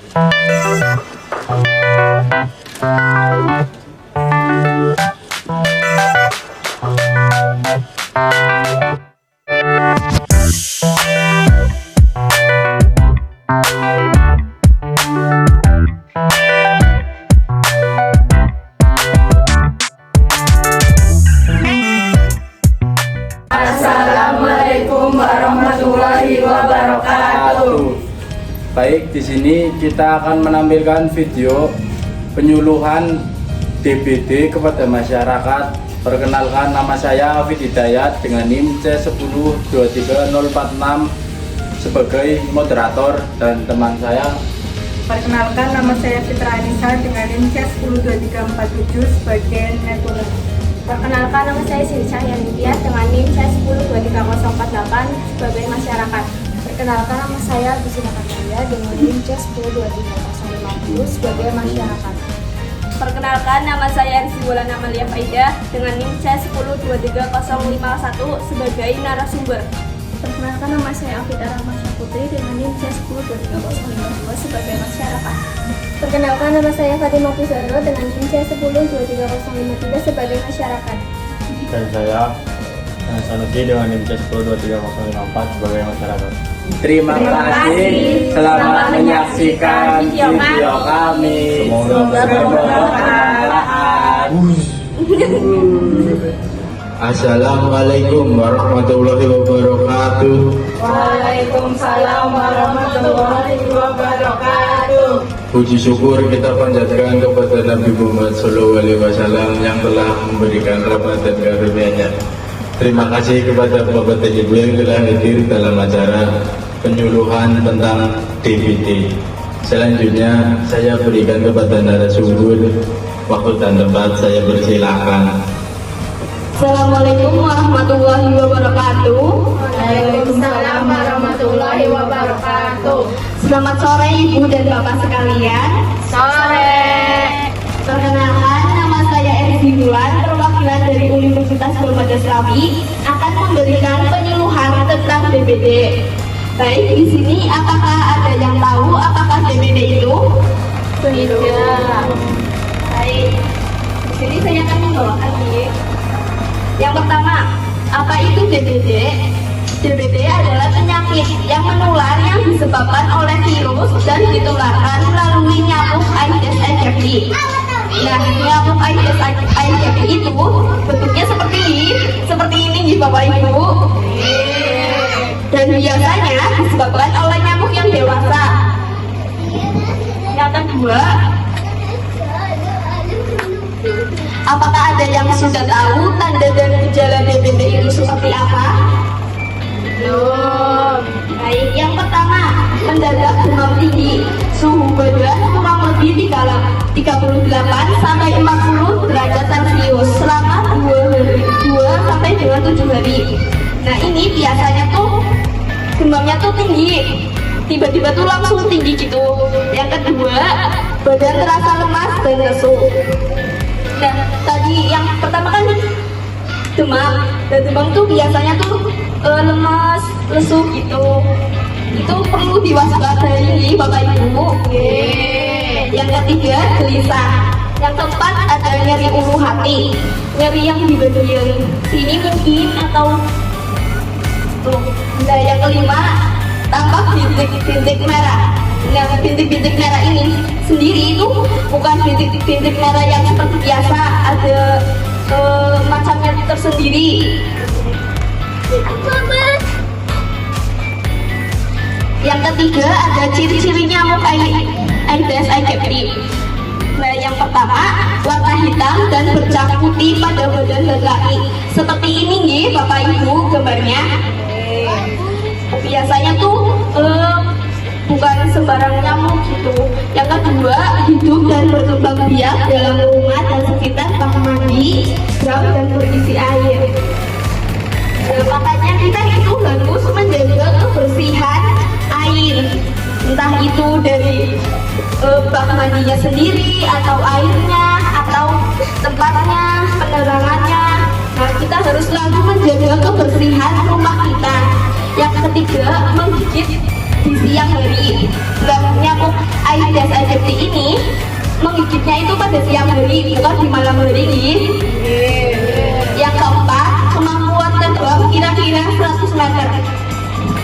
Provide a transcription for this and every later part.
Assalamualaikum warahmatullahi wabarakatuh. Baik, di sini kita akan menampilkan video penyuluhan DBD kepada masyarakat. Perkenalkan, nama saya Afid Hidayat dengan NIM C1023046 sebagai moderator, dan teman saya. Perkenalkan, nama saya Fitra Anissa dengan NIM C10347 sebagai network. Perkenalkan, nama saya Sirsa Yandia dengan NIM C1023048 sebagai masyarakat. Perkenalkan, nama saya Bisina Katalia dengan NIM C1023050 sebagai masyarakat. Perkenalkan, nama saya Rizky Wulan Amalia Faidah dengan NIM C1023051 sebagai narasumber. Perkenalkan, nama saya Afida Rahmasya Putri dengan NIM C1023052 sebagai masyarakat. Perkenalkan, nama saya Fatimah Puzaro dengan NIM C1023053 sebagai masyarakat. Dan saya Sanusi dengan NIM C1023054 sebagai masyarakat. Terima kasih. Selamat menyaksikan video kami. Semoga bermanfaat. Assalamualaikum warahmatullahi wabarakatuh. Waalaikumsalam warahmatullahi wabarakatuh. Puji syukur kita panjatkan kepada Nabi Muhammad SAW yang telah memberikan rahmat dan karunia-Nya. Terima kasih kepada Bapak Tajib yang telah hadir dalam acara penyuluhan tentang DBD. Selanjutnya saya berikan kepada narasumber. Waktu dan tempat saya persilakan. Assalamualaikum warahmatullahi wabarakatuh. Waalaikumsalam warahmatullahi wabarakatuh. Selamat sore Ibu dan Bapak sekalian. Sore. Perkenalkan, nama saya Erzi Bulan, perwakilan dari Universitas Muhammad Asrawi, akan memberikan penyuluhan tentang DBD. Baik, di sini apakah ada yang tahu apakah DBD itu? Tidak. Baik, di sini saya akan membawakan ini. Yang pertama, apa itu DBD? DBD adalah penyakit yang menular yang disebabkan oleh virus dan ditularkan melalui nyamuk Aedes aegypti. Nah, nyamuk Aedes aegypti itu bentuknya seperti ini Bapak Ibu. Dan biasanya disebabkan oleh nyamuk yang dewasa. Yang kedua, apakah ada yang sudah tahu tanda dan gejala DBD itu seperti apa? Belum. Baik, yang pertama, mendadak demam tinggi, suhu badan kurang lebih 38 sampai 40 derajat Celcius selama 2 sampai dengan 7 hari. Nah, ini biasanya tuh demamnya tuh tinggi, tiba-tiba tuh langsung tinggi gitu. Yang kedua, badan terasa lemas dan lesu. Nah, tadi yang pertama kan demam, dan demam tuh biasanya tuh lemas, lesu gitu. Itu perlu diwaspadai Bapak Ibu. Yang ketiga, gelisah. Yang keempat, ada nyeri ulu hati, nyeri yang di bagian sini mungkin atau tuh. Nah, yang kelima, tampak bintik-bintik merah. Nah, bintik-bintik merah ini sendiri itu bukan bintik-bintik merah yang seperti biasa, ada macamnya tersendiri. Yang ketiga, ada ciri-ciri nyamuk Aedes aegypti. Nah, yang pertama, warna hitam dan bercak putih pada badan dan kaki. Seperti ini nih Bapak Ibu gambarnya. Biasanya tuh bukan sembarang nyamuk gitu. Yang kedua, hidup dan berkembang biak dalam rumah dan sekitar bak mandi, drum dan berisi air. Makanya kita itu harus menjaga kebersihan air, entah itu dari bak mandinya sendiri atau airnya atau tempatnya, penerangannya. Nah, kita harus selalu menjaga kebersihan rumah kita. Yang ketiga, menggigit di siang hari. Nyamuk Aedes Aedes aegypti ini menggigitnya itu pada siang hari, bukan di malam hari. Yang keempat, kemampuan terbang kira-kira 100 meter.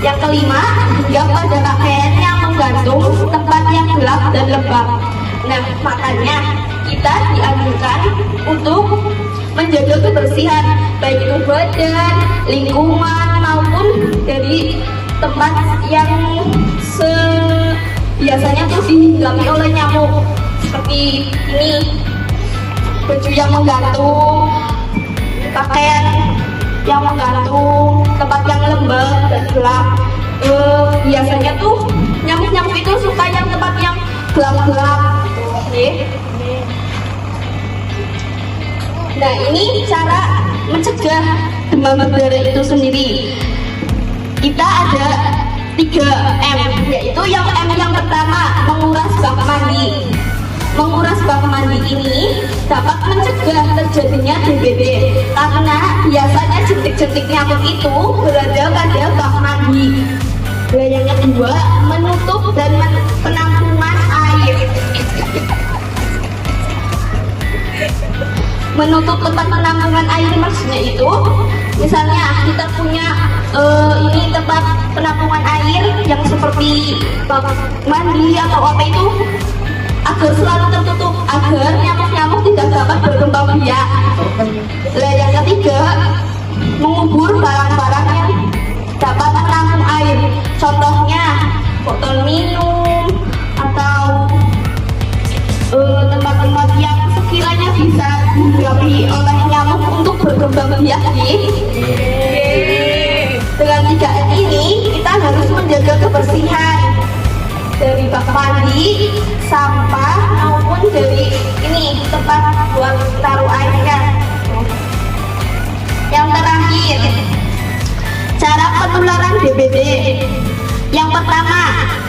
Yang kelima, hingga pada pakaian yang menggantung tempat yang gelap dan lembab. Nah, makanya kita dianjurkan untuk menjaga kebersihan, baik itu badan, lingkungan, maupun dari tempat yang biasanya tuh dihinggapi oleh nyamuk. Seperti ini, baju yang menggantung, pakaian yang menggantung, tempat yang lembab dan gelap. Biasanya tuh nyamuk-nyamuk itu suka yang tempat yang gelap-gelap. Nah, ini cara mencegah demam berdarah itu sendiri. Kita ada 3M, yaitu yang M yang pertama, menguras bak mandi. Menguras bak mandi ini dapat mencegah terjadinya DBD karena biasanya jentik-jentik nyamuk itu berada pada bak mandi. Dan yang kedua, menutup dan penampungan air. Menutup tempat penampungan air maksudnya itu, misalnya kita punya ini tempat penampungan air yang seperti bak mandi atau apa itu, agar selalu tertutup agar nyamuk-nyamuk tidak dapat berkembang biak. Dan yang ketiga, mengubur barang-barang yang dapat menampung air, contohnya botol minum atau tempat-tempat yang sekiranya bisa dihinggapi oleh nyamuk untuk berkembang biak. Dengan 3M ini kita harus menjaga kebersihan dari bak mandi, sampah, maupun dari ini tempat buat taruh airnya. Yang terakhir, cara penularan DBD. Yang pertama,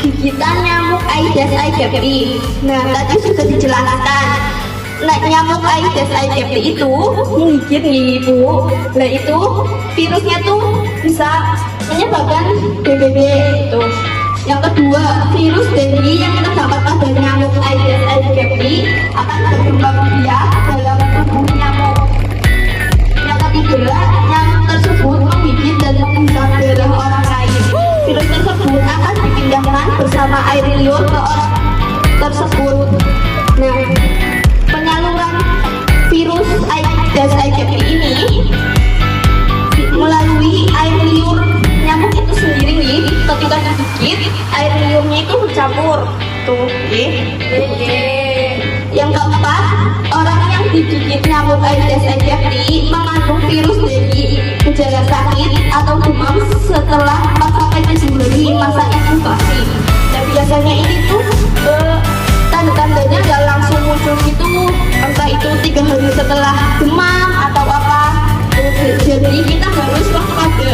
gigitan nyamuk Aedes aegypti. Nah, tadi sudah dijelaskan. Nah, nyamuk Aedes aegypti itu menggigit nih Bu. Nah, itu virusnya tuh bisa menyebabkan DBD itu. Yang kedua, virus dengue yang terdapat pada nyamuk Aedes aegypti akan berkembang biak dalam tubuh nyamuk. Yang ketiga, nyamuk tersebut menggigit dan menghisap darah orang lain. Virus tersebut akan dipindahkan bersama air liur ke orang tersebut. Nah, penyaluran virus Aedes aegypti ini melalui air liur nyamuk itu sendiri nih. Ketika digigit, air liurnya itu bercampur tuh. Yang keempat, orang yang digigit nyamuk Aedes aegypti mengandung virus dengue, gejala sakit atau demam setelah 4-7 hari masa inkubasi. Nah, biasanya ini tuh tanda-tandanya nggak langsung muncul gitu, entah itu 3 hari setelah demam atau apa. Jadi kita harus waspada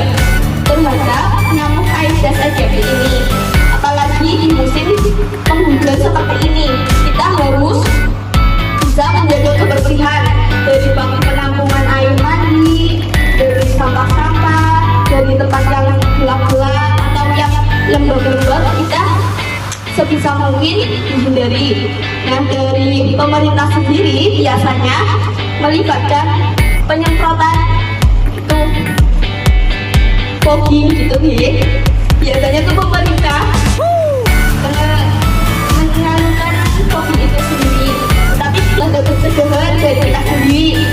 terhadap nyamuk Aedes aegypti ini. Apalagi di musim penghujan seperti ini, kita harus bisa menjaga kebersihan dari bak penampungan air mandi, dari sampah-sampah, dari tempat yang gelap-gelap atau yang lembab-lembab. Kita sebisa mungkin dihindari. Nah, dari pemerintah sendiri biasanya melibatkan penyemprotan itu fogging gitu nih. Biasanya tuh pemerintah menyalurkan fogging itu sendiri, tapi ada pencegahan dari kita sendiri.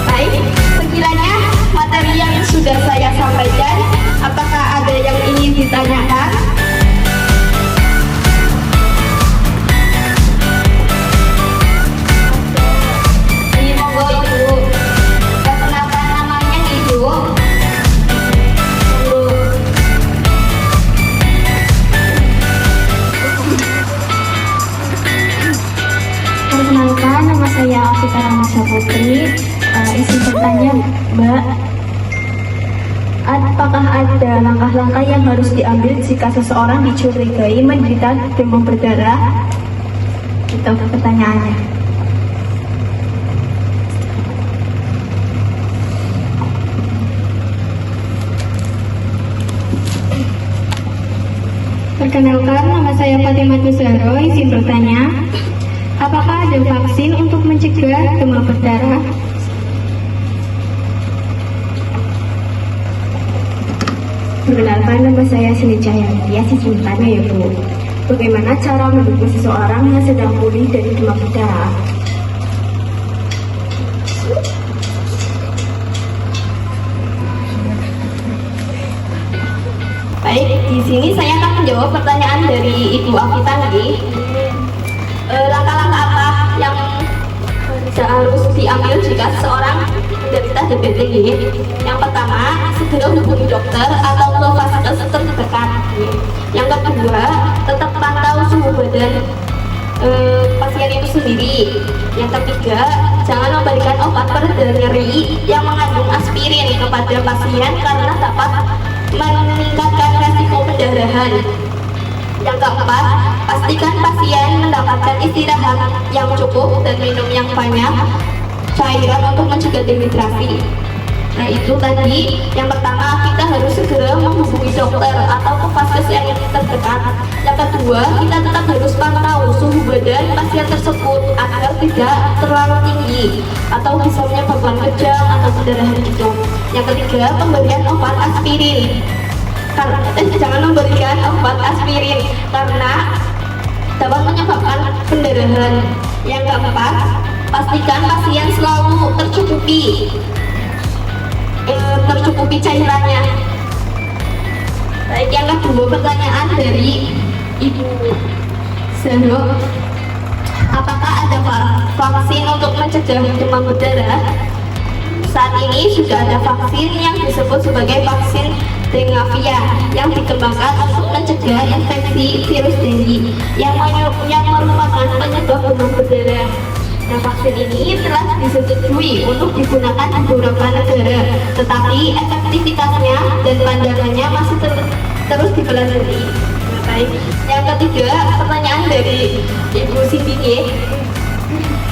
Baik, sekiranya materi yang sudah saya sampaikan, apakah ada yang ingin ditanyakan? Perkenalkan, nama saya Alfita Ramasa Putri. Izin bertanya, Mbak, apakah ada langkah-langkah yang harus diambil jika seseorang dicurigai menderita demam berdarah? Itu pertanyaannya. Perkenalkan, nama saya Fatimah Nusaro. Izin bertanya, apakah ada vaksin untuk mencegah demam berdarah? Perkenalkan, nama saya Sini Cahyanti. Izin bertanya ya Bu, bagaimana cara mendukung seseorang yang sedang pulih dari demam berdarah? Baik, di sini saya akan menjawab pertanyaan dari Ibu Afita nih. Langkah-langkah apa yang harus diambil jika seseorang menderita DBD? Yang pertama, segera hubungi dokter atau ke vaskes terdekat. Yang kedua, tetap pantau suhu badan pasien itu sendiri. Yang ketiga, jangan memberikan obat pereda nyeri yang mengandung aspirin kepada pasien karena dapat meningkatkan resiko pendarahan. Yang keempat, pastikan pasien mendapatkan istirahat yang cukup dan minum yang banyak cairan untuk mencegah dehidrasi. Nah itu tadi, yang pertama kita harus segera menghubungi dokter atau ke vaskes yang terdekat. Yang kedua, kita tetap harus pantau suhu badan pasien tersebut agar tidak terlalu tinggi atau bisa menyebabkan kejang atau pendarahan itu. Yang ketiga, pemberian obat aspirin. Jangan memberikan obat aspirin karena dapat menyebabkan pendarahan. Yang keempat, pastikan pasien selalu tercukupi cairannya. Baik, yang kedua pertanyaan dari Ibu Zahro, apakah ada vaksin untuk mencegah demam berdarah? Saat ini sudah ada vaksin yang disebut sebagai vaksin Dengavia yang dikembangkan untuk mencegah infeksi virus dengue yang merupakan penyebab demam berdarah. Nah, vaksin ini telah disetujui untuk digunakan di beberapa negara, tetapi efektivitasnya dan pandangannya masih terus dipelajari. Baik, yang ketiga pertanyaan dari Ibu Siti,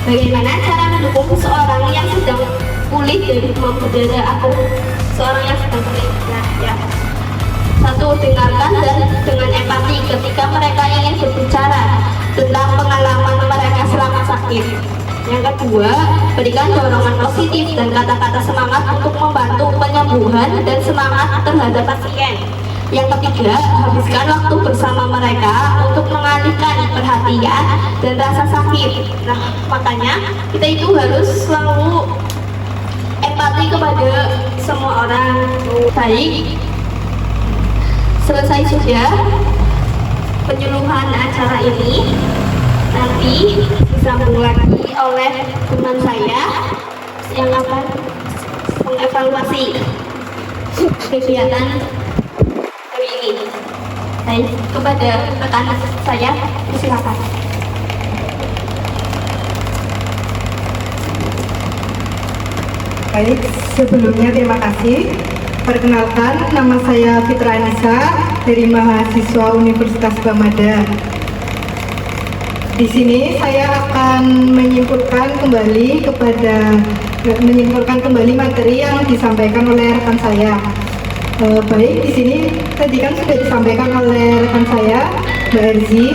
bagaimana cara mendukung seseorang yang sedang pulih dari demam berdarah atau seorang yang sedang pulih? Nah, ya. Satu, dengarkan dan dengan empati ketika mereka ingin berbicara tentang pengalaman mereka selama sakit. Yang kedua, berikan dorongan positif dan kata-kata semangat untuk membantu penyembuhan dan semangat terhadap pasien. Yang ketiga, habiskan waktu bersama mereka untuk mengalihkan perhatian dan rasa sakit. Nah, makanya kita itu harus selalu empati kepada semua orang. Baik, selesai sudah penyuluhan acara ini. Nanti disambung lagi oleh teman saya yang akan mengevaluasi kegiatan hari ini. Baik, kepada rekan saya, silakan. Baik, sebelumnya terima kasih. Perkenalkan, nama saya Fitra Anissa dari mahasiswa Universitas Bamada. Di sini saya akan menyimpulkan kembali materi yang disampaikan oleh rekan saya. Baik, di sini tadi kan sudah disampaikan oleh rekan saya, Mbak Erzi,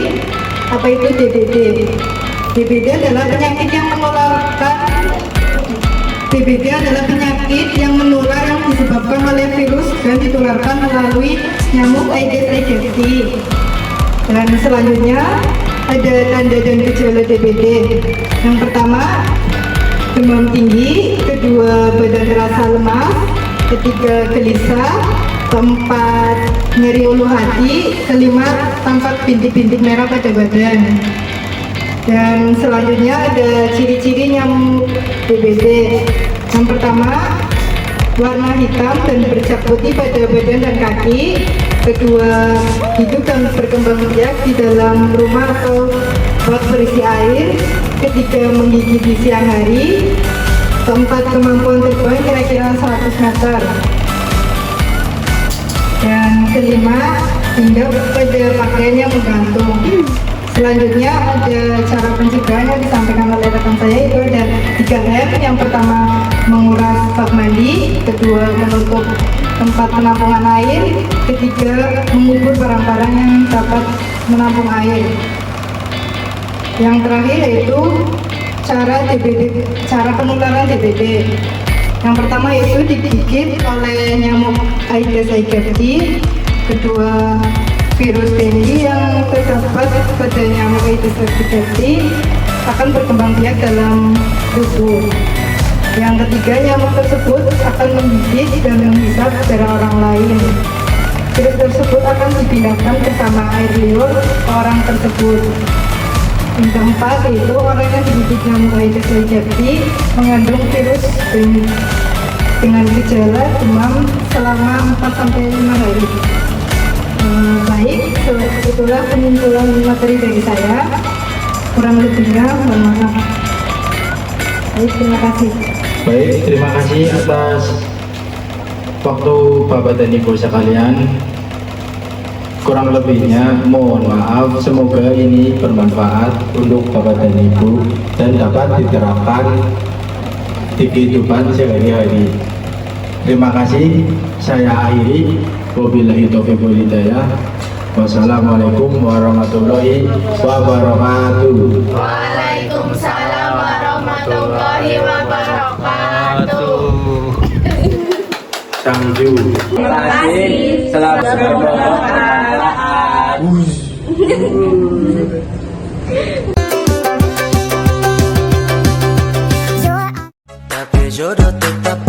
apa itu DBD. DBD adalah penyakit yang menular yang disebabkan oleh virus dan ditularkan melalui nyamuk Aedes aegypti. Dan selanjutnya ada tanda dan gejala DBD. Yang pertama, demam tinggi, kedua badan terasa lemas, ketiga gelisah, keempat nyeri ulu hati, kelima tampak bintik-bintik merah pada badan. Dan selanjutnya ada ciri-ciri nyamuk DBD. Yang pertama, warna hitam dan bercak putih pada badan dan kaki. Kedua, hidup dan berkembang biak di dalam rumah atau bak berisi air. Ketiga, menggigit di siang hari. Keempat, kemampuan terbang kira-kira 100 meter. Dan kelima, hinggap pada pakaian yang menggantung. Selanjutnya ada cara pencegahan yang disampaikan oleh rekan saya, itu ada 3M. Yang pertama, menguras bak mandi. Kedua, menutup tempat penampungan air. Ketiga, mengubur barang-barang yang dapat menampung air. Yang terakhir yaitu cara penularan DBD. Yang pertama yaitu digigit oleh nyamuk Aedes aegypti. Kedua, virus dengue yang terdapat pada nyamuk Aedes aegypti akan berkembang biak dalam tubuh. Yang ketiga, nyamuk tersebut akan menggigit dan menghisap darah orang lain. Virus tersebut akan dipindahkan bersama air liur orang tersebut. Yang keempat, yaitu orang yang digigit nyamuk Aedes aegypti mengandung virus dengue dengan gejala demam selama 4-5 hari. Baik, itulah penyimpulan materi dari saya. Kurang lebihnya mohon maaf. Baik, terima kasih. Baik, terima kasih atas waktu Bapak dan Ibu sekalian. Kurang lebihnya mohon maaf, semoga ini bermanfaat untuk Bapak dan Ibu dan dapat diterapkan di kehidupan sehari-hari. Terima kasih, saya akhiri. Wabillahi taufiq wal hidayah. Wassalamualaikum warahmatullahi wabarakatuh. Waalaikumsalam warahmatullahi wabarakatuh. Thank you. Terima kasih. Selamat berdoa. Tapi jodoh tetap